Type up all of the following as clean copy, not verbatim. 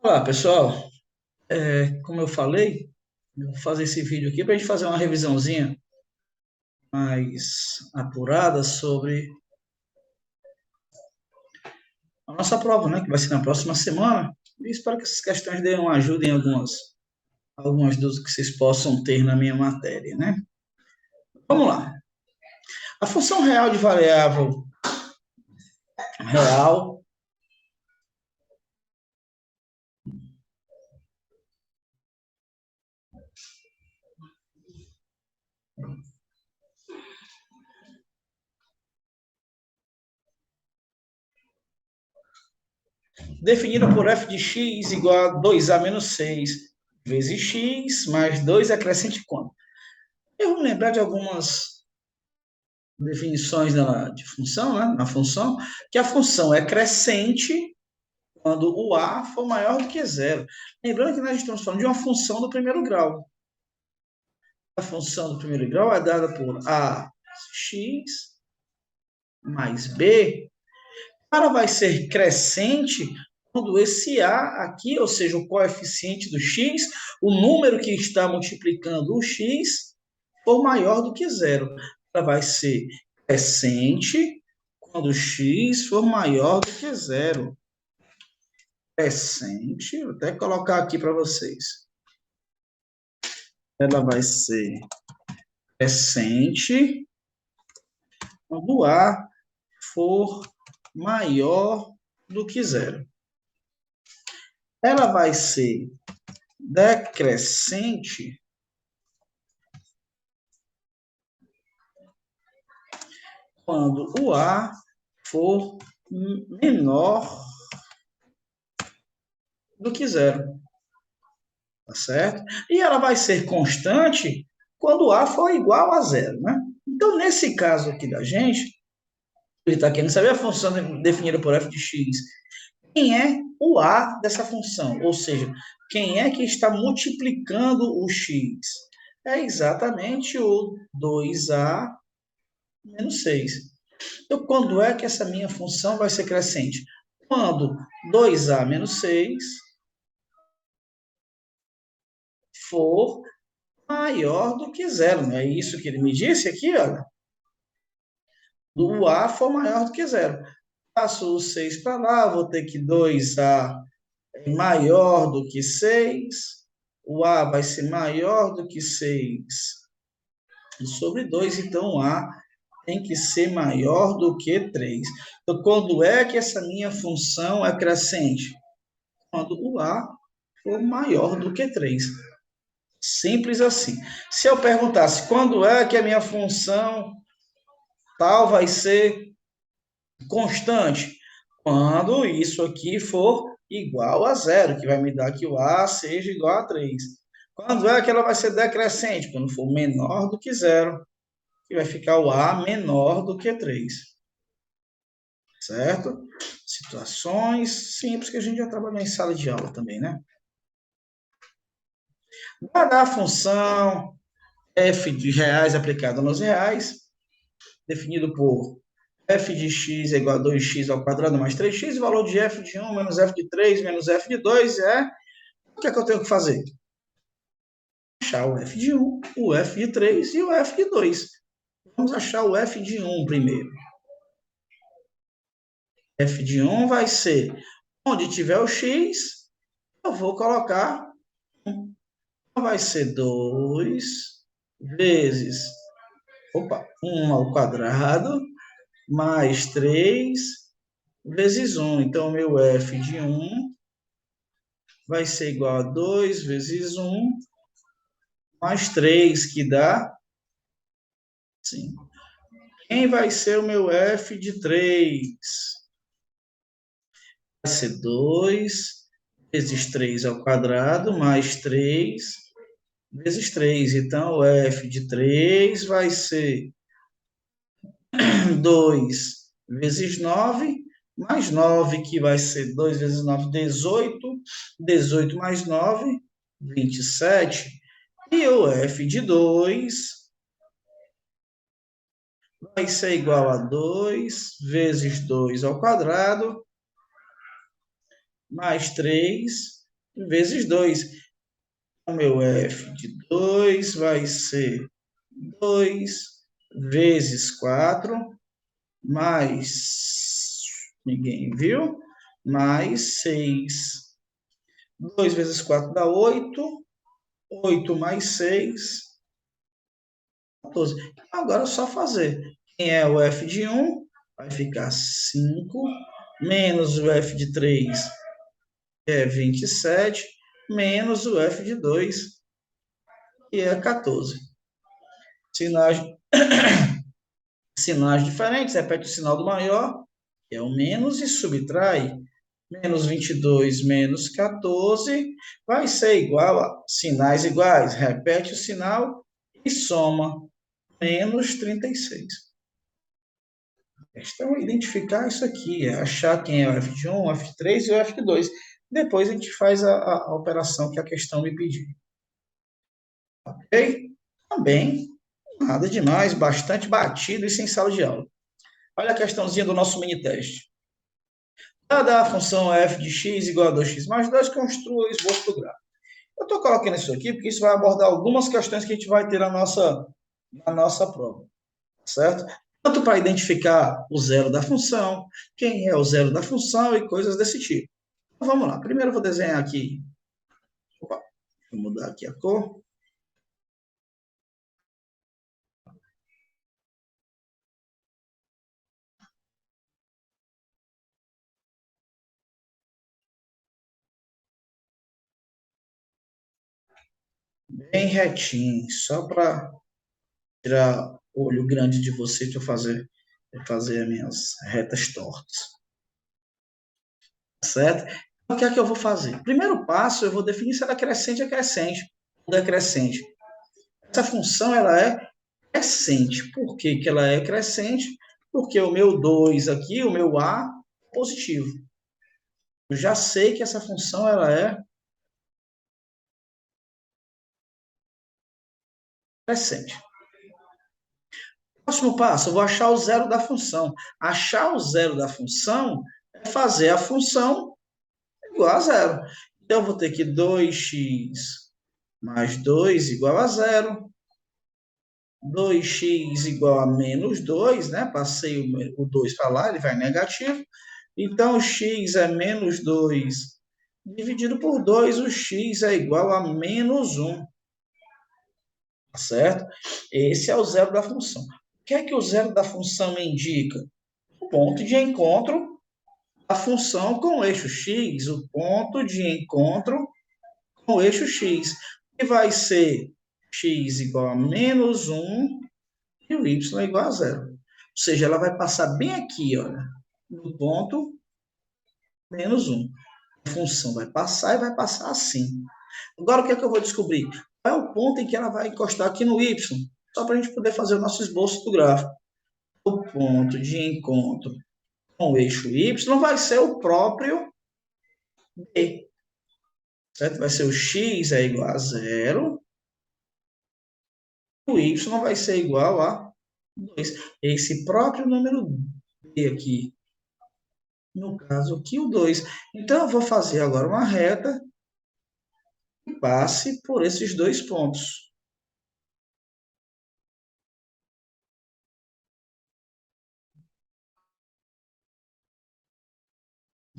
Olá, pessoal. Como eu falei, eu vou fazer esse vídeo aqui para a gente fazer uma revisãozinha mais apurada sobre a nossa prova, né? Que vai ser na próxima semana. E espero que essas questões deem uma ajuda em algumas dúvidas que vocês possam ter na minha matéria, né? Vamos lá. A função real de variável real definida por f de x igual a 2a menos 6 vezes x mais 2 acrescente quanto? Eu vou lembrar de algumas definições de função, né? Na função, que a função é crescente quando o a for maior do que zero. Lembrando que nós estamos falando de uma função do primeiro grau. A função do primeiro grau é dada por ax mais b. Ela vai ser crescente quando esse a aqui, ou seja, o coeficiente do x, o número que está multiplicando o x, for maior do que zero. Ela vai ser crescente quando x for maior do que zero. Crescente, vou até colocar aqui para vocês. Ela vai ser crescente quando a for maior do que zero. Ela vai ser decrescente quando o a for menor do que zero. Tá certo? E ela vai ser constante quando a for igual a zero, né? Então, nesse caso aqui da gente, ele está querendo saber a função definida por f de x. Quem é o a dessa função? Ou seja, quem é que está multiplicando o x? É exatamente o 2a menos 6. Então, quando é que essa minha função vai ser crescente? Quando 2a menos 6 for maior do que zero. Não é isso que ele me disse aqui, olha? Do a for maior do que zero. Passo o 6 para lá, vou ter que 2a é maior do que 6. O a vai ser maior do que 6 sobre 2, então o a tem que ser maior do que 3. Então, quando é que essa minha função é crescente? Quando o a for maior do que 3. Simples assim. Se eu perguntasse quando é que a minha função tal vai ser constante? Quando isso aqui for igual a zero, que vai me dar que o a seja igual a 3. Quando é que ela vai ser decrescente? Quando for menor do que zero, que vai ficar o a menor do que 3. Certo? Situações simples que a gente já trabalhou em sala de aula também, né? Dada a função f de reais aplicada nos reais, definido por f de x é igual a 2x ao quadrado mais 3x, o valor de f de 1 menos f de 3 menos f de 2 é... O que é que eu tenho que fazer? Achar o f de 1, o f de 3 e o f de 2. Vamos achar o f de 1 primeiro. F de 1 vai ser, onde tiver o x, eu vou colocar 1. Vai ser 2 vezes 1 ao quadrado mais 3 vezes 1. Então, o meu f de 1 vai ser igual a 2 vezes 1 mais 3, que dá 5. Quem vai ser o meu f de 3? Vai ser 2 vezes 3 ao quadrado mais 3 vezes 3. Então, o f de 3 vai ser 2 vezes 9 mais 9, que vai ser 2 vezes 9, 18. 18 mais 9, 27. E o f de 2 vai ser igual a 2 vezes 2 ao quadrado mais 3 vezes 2. O meu f de 2 vai ser 2 vezes 4, mais, ninguém viu, mais 6. 2 vezes 4 dá 8. 8 mais 6, 14. Agora é só fazer. Quem é o f de 1 vai ficar 5, menos o f de 3 é 27, menos o f de 2, que é 14. Sinais, sinais diferentes, repete o sinal do maior, que é o menos, e subtrai. Menos 22 menos 14 vai ser igual a sinais iguais. Repete o sinal e soma. Menos 36. Então, identificar isso aqui, achar quem é o f de 1, o f de 3 e o f de 2. Depois a gente faz a operação que a questão me pediu. Ok? Também, nada demais, bastante batido e sem sala de aula. Olha a questãozinha do nosso mini-teste. Dada a função f de x igual a 2x mais 2, construa o esboço do gráfico. Eu estou colocando isso aqui porque isso vai abordar algumas questões que a gente vai ter na nossa prova. Certo? Tanto para identificar o zero da função, quem é o zero da função e coisas desse tipo. Então, vamos lá. Primeiro eu vou desenhar aqui. Opa, vou mudar aqui a cor. Bem retinho, só para tirar o olho grande de você para fazer as minhas retas tortas. Certo? Então, o que é que eu vou fazer? Primeiro passo, eu vou definir se ela é crescente ou decrescente. Essa função ela é crescente. Por que que ela é crescente? Porque o meu 2 aqui, o meu A, é positivo. Eu já sei que essa função ela é crescente. Próximo passo, eu vou achar o zero da função. Achar o zero da função é fazer a função igual a zero. Então, eu vou ter que 2x mais 2 igual a zero. 2x igual a menos 2, né? Passei o 2 para lá, ele vai negativo. Então, x é menos 2 dividido por 2, o x é igual a menos 1. Tá certo? Esse é o zero da função. O que é que o zero da função indica? O ponto de encontro da função com o eixo x, o ponto de encontro com o eixo x, que vai ser x igual a menos 1 e o y é igual a zero. Ou seja, ela vai passar bem aqui, olha, no ponto menos 1. A função vai passar e vai passar assim. Agora, o que é que eu vou descobrir? Qual é o ponto em que ela vai encostar aqui no y? Só para a gente poder fazer o nosso esboço do gráfico. O ponto de encontro com o eixo y vai ser o próprio b. Certo? Vai ser o x é igual a zero. O y vai ser igual a 2. Esse próprio número b aqui. No caso aqui, o 2. Então, eu vou fazer agora uma reta que passe por esses dois pontos.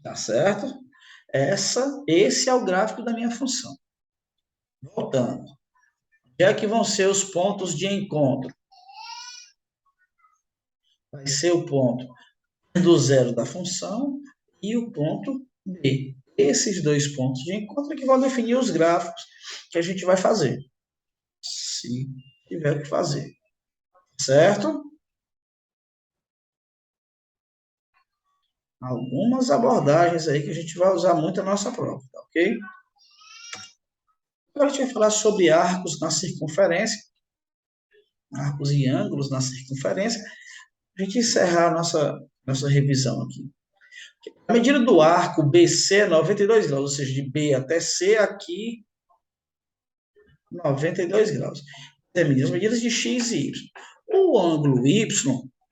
Tá certo? Esse é o gráfico da minha função. Voltando. Onde é que vão ser os pontos de encontro? Vai ser o ponto do zero da função e o ponto B. Esses dois pontos de encontro é que vão definir os gráficos que a gente vai fazer. Se tiver que fazer. Certo? Algumas abordagens aí que a gente vai usar muito na nossa prova, tá ok? Agora a gente vai falar sobre arcos na circunferência, arcos e ângulos na circunferência, a gente encerrar a nossa revisão aqui. A medida do arco BC é 92 graus, ou seja, de B até C, aqui, 92 graus. As medidas de X e Y. O ângulo Y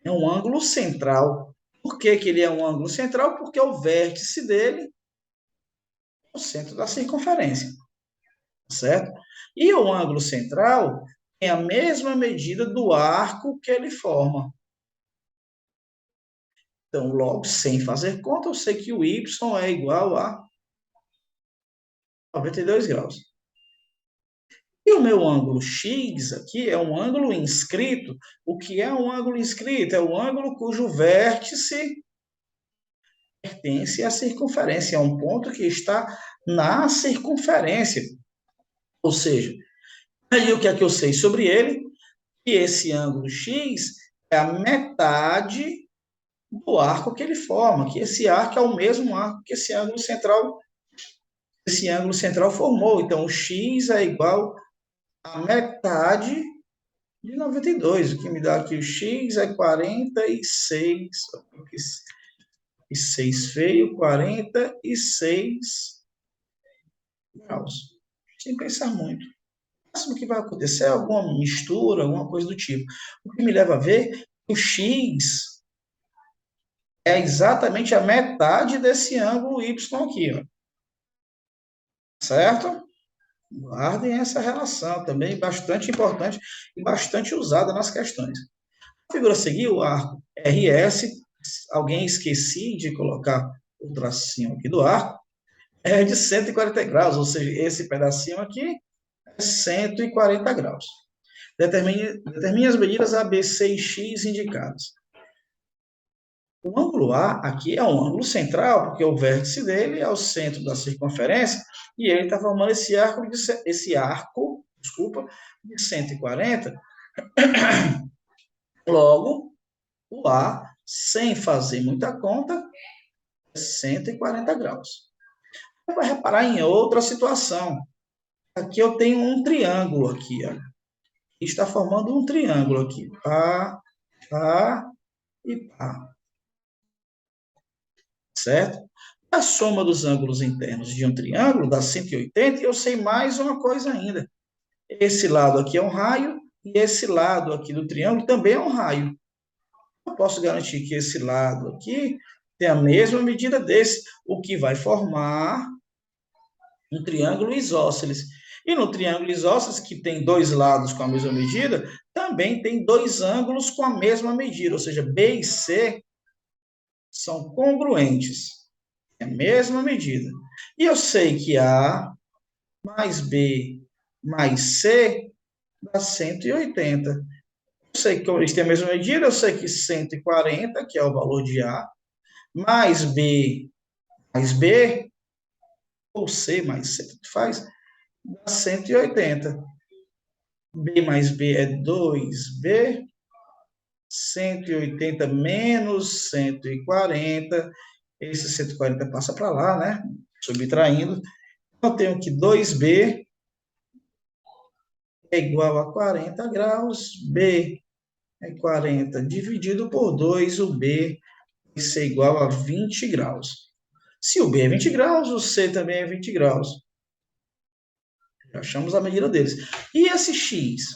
é um ângulo central. Por que ele é um ângulo central? Porque o vértice dele o centro da circunferência, certo? E o ângulo central tem a mesma medida do arco que ele forma. Então, logo, sem fazer conta, eu sei que o y é igual a 92 graus. E o meu ângulo x aqui é um ângulo inscrito. O que é um ângulo inscrito? É o ângulo cujo vértice pertence à circunferência. É um ponto que está na circunferência. Ou seja, aí o que é que eu sei sobre ele? Que esse ângulo x é a metade do arco que ele forma, que esse arco é o mesmo arco que esse ângulo central formou. Então, o x é igual a metade de 92, o que me dá aqui o x é 46, e 6 feio, 46 graus. Sem pensar muito. O máximo que vai acontecer é alguma mistura, alguma coisa do tipo. O que me leva a ver que o x é exatamente a metade desse ângulo y aqui, ó. Certo? Guardem essa relação, também bastante importante e bastante usada nas questões. A figura a seguir, o arco RS, alguém esqueci de colocar o tracinho aqui do arco, é de 140 graus, ou seja, esse pedacinho aqui é 140 graus. Determine as medidas A, B, C e X indicadas. O ângulo A aqui é um ângulo central, porque o vértice dele é o centro da circunferência, e ele está formando esse arco, de 140. Logo, o A, sem fazer muita conta, é 140 graus. Você vai reparar em outra situação. Aqui eu tenho um triângulo aqui, ó. Está formando um triângulo aqui. Pá, pá e pá. Certo? A soma dos ângulos internos de um triângulo dá 180, e eu sei mais uma coisa ainda. Esse lado aqui é um raio, e esse lado aqui do triângulo também é um raio. Eu posso garantir que esse lado aqui tem a mesma medida desse, o que vai formar um triângulo isósceles. E no triângulo isósceles, que tem dois lados com a mesma medida, também tem dois ângulos com a mesma medida, ou seja, B e C são congruentes, é a mesma medida. E eu sei que A mais B mais C dá 180. Eu sei que eles têm a mesma medida, eu sei que 140, que é o valor de A, mais B, ou C mais C, tanto faz, dá 180. B mais B é 2B, 180 menos 140, esse 140 passa para lá, né? Subtraindo. Então, eu tenho que 2B é igual a 40 graus, B é 40 dividido por 2, o B vai ser igual a 20 graus. Se o B é 20 graus, o C também é 20 graus. Já achamos a medida deles. E esse X?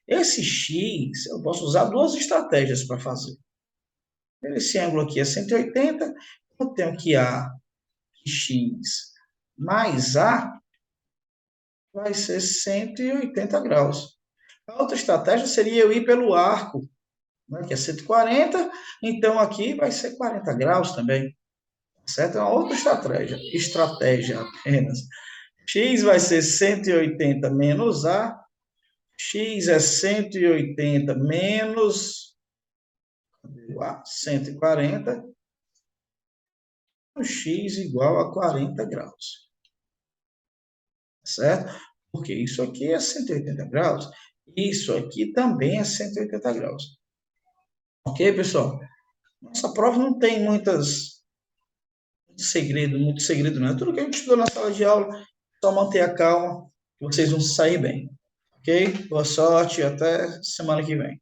Esse X, eu posso usar duas estratégias para fazer. Esse ângulo aqui é 180, eu tenho que A X mais A vai ser 180 graus. A outra estratégia seria eu ir pelo arco, né, que é 140, então aqui vai ser 40 graus também. Certo? É uma outra estratégia apenas. X vai ser 180 menos A, X é 180 menos 140, o X igual a 40 graus. Certo? Porque isso aqui é 180 graus, isso aqui também é 180 graus. Ok, pessoal? Nossa prova não tem muito segredo não. Tudo que a gente estudou na sala de aula, só manter a calma, que vocês vão sair bem. Ok? Boa sorte e até semana que vem.